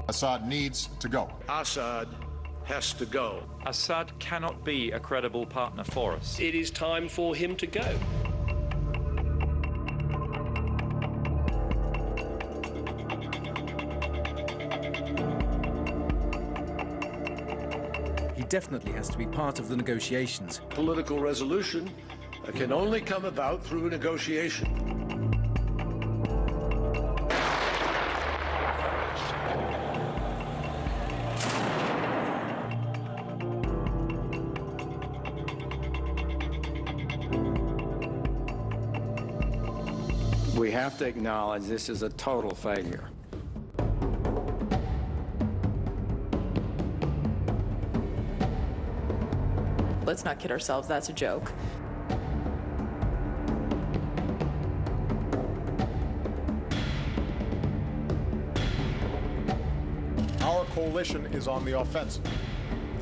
Assad needs to go. Assad has to go. Assad cannot be a credible partner for us. It is time for him to go. He definitely has to be part of the negotiations. Political resolution can only come about through negotiation. We have to acknowledge this is a total failure. Let's not kid ourselves, that's a joke. Our coalition is on the offensive.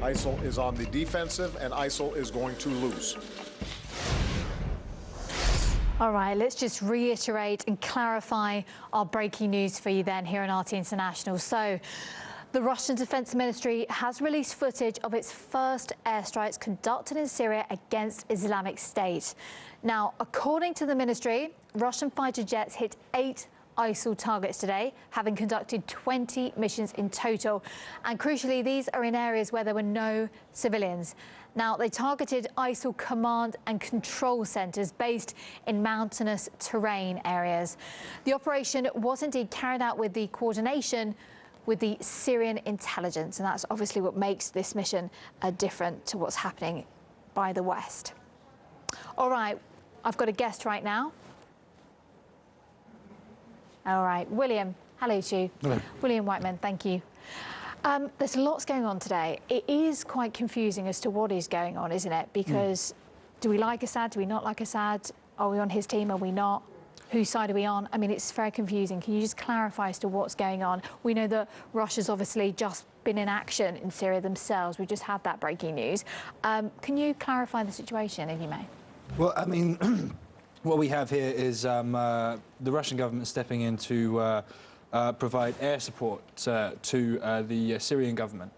ISIL is on the defensive, and ISIL is going to lose. All right, let's just reiterate and clarify our breaking news for you then here on RT International. So, the Russian Defense Ministry has released footage of its first airstrikes conducted in Syria against Islamic State. Now, according to the ministry, Russian fighter jets hit 8 ISIL targets today, having conducted 20 missions in total. And crucially, these are in areas where there were no civilians. Now, they targeted ISIL command and control centres based in mountainous terrain areas. The operation was indeed carried out with the coordination with the Syrian intelligence, and that's obviously what makes this mission different to what's happening by the West. All right, I've got a guest right now. All right, William, hello to you. Hello. William Whiteman, thank you. There's lots going on today. It is quite confusing as to what is going on, isn't it? Because do we like Assad? Do we not like Assad? Are we on his team? Are we not? Whose side are we on? I mean, it's very confusing. Can you just clarify as to what's going on? We know that Russia's obviously just been in action in Syria themselves. We just had that breaking news. Can you clarify the situation, if you may? Well, I mean, what we have here is the Russian government stepping in to provide air support to the Syrian government.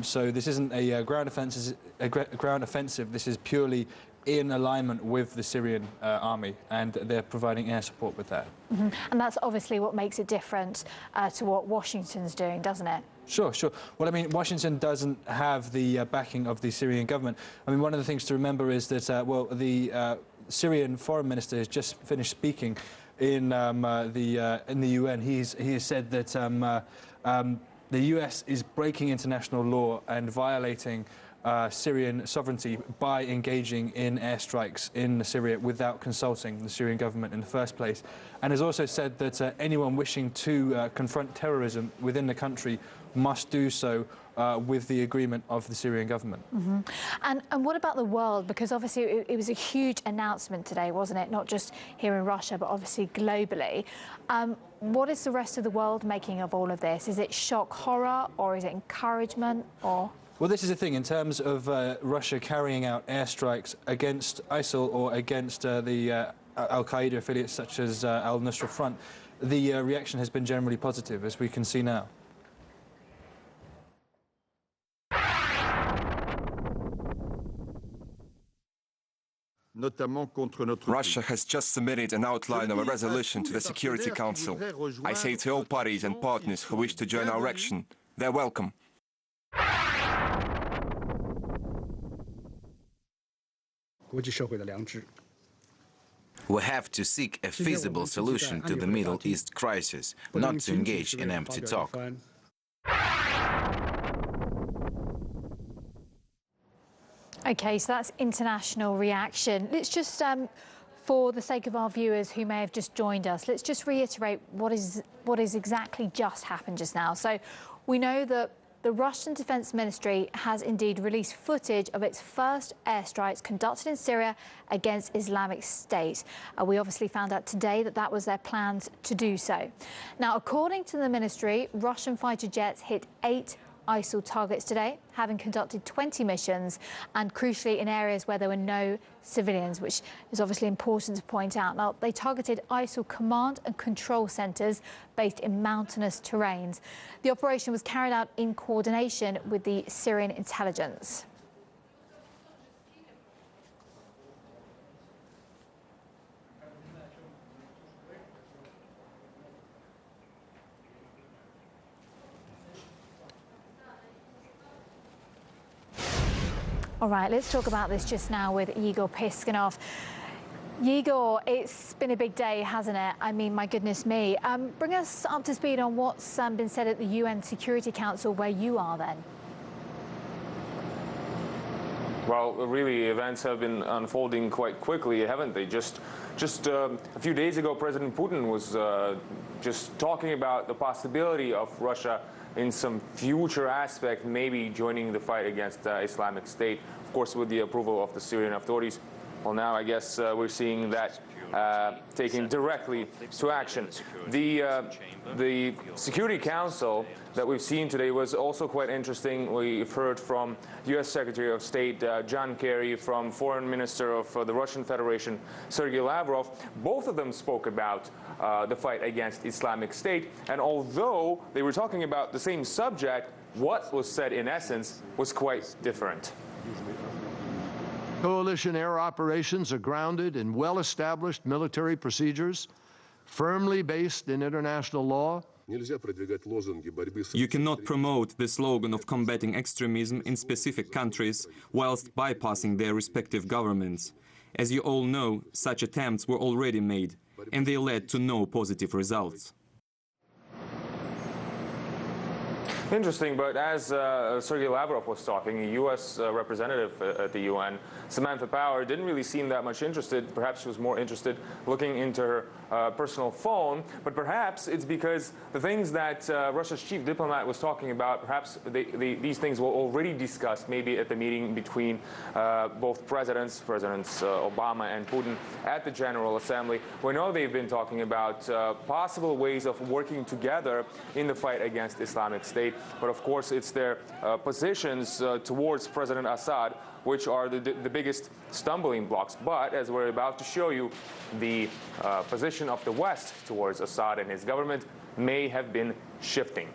So this isn't a ground offensive. This is purely in alignment with the Syrian army, and they're providing air support with that. And that's obviously what makes it different to what Washington's doing, doesn't it? Sure, sure. Well, I mean, Washington doesn't have the backing of the Syrian government. I mean, one of the things to remember is that, well, the Syrian foreign minister has just finished speaking in the UN. He has said that the US is breaking international law and violating Syrian sovereignty by engaging in airstrikes in Syria without consulting the Syrian government in the first place, and has also said that anyone wishing to confront terrorism within the country must do so with the agreement of the Syrian government. And what about the world? Because obviously it was a huge announcement today, wasn't it? Not just here in Russia, but obviously globally. What is the rest of the world making of all of this? Is it shock, horror, or is it encouragement, or...? Well, this is the thing. In terms of Russia carrying out airstrikes against ISIL or against the Al-Qaeda affiliates such as Al-Nusra Front, the reaction has been generally positive, as we can see now. Russia has just submitted an outline of a resolution to the Security Council. I say to all parties and partners who wish to join our action, they're welcome. We have to seek a feasible solution to the Middle East crisis, not to engage in empty talk. OK, so that's international reaction. Let's just, for the sake of our viewers who may have just joined us, let's just reiterate what is exactly just happened just now. So we know that the Russian Defense Ministry has indeed released footage of its first airstrikes conducted in Syria against Islamic State. We obviously found out today that that was their plans to do so. Now, according to the ministry, Russian fighter jets hit 8 ISIL targets today, having conducted 20 missions and, crucially, in areas where there were no civilians, which is obviously important to point out. Now, they targeted ISIL command and control centres based in mountainous terrains. The operation was carried out in coordination with the Syrian intelligence. All right, let's talk about this just now with Igor Piskunov. Igor, it's been a big day, hasn't it? I mean, my goodness me. Bring us up to speed on what's been said at the UN Security Council, where you are then. Well, really, events have been unfolding quite quickly, haven't they? Just a few days ago, President Putin was just talking about the possibility of Russia in some future aspect maybe joining the fight against Islamic State, of course with the approval of the Syrian authorities. Well, now I guess we're seeing that taken directly to action. The Security Council that we've seen today was also quite interesting. We've heard from U.S. Secretary of State John Kerry, from Foreign Minister of the Russian Federation Sergei Lavrov. Both of them spoke about the fight against Islamic State, and although they were talking about the same subject, what was said in essence was quite different. Coalition air operations are grounded in well-established military procedures, firmly based in international law. You cannot promote the slogan of combating extremism in specific countries whilst bypassing their respective governments. As you all know, such attempts were already made, and they led to no positive results. Interesting, but as Sergei Lavrov was talking, a U.S. representative at the UN, Samantha Power, didn't really seem that much interested. Perhaps she was more interested looking into her personal phone, but perhaps it's because the things that Russia's chief diplomat was talking about, perhaps these things were already discussed maybe at the meeting between both Presidents Obama and Putin at the General Assembly. We know they've been talking about possible ways of working together in the fight against Islamic State. But of course, it's their positions towards President Assad which are the biggest stumbling blocks. But as we're about to show you, the position of the West towards Assad and his government may have been shifting.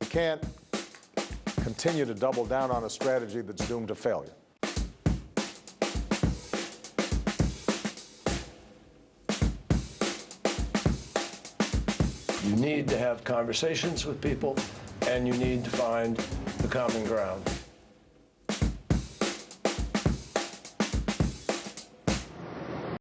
You can't continue to double down on a strategy that's doomed to failure. You need to have conversations with people, and you need to find the common ground.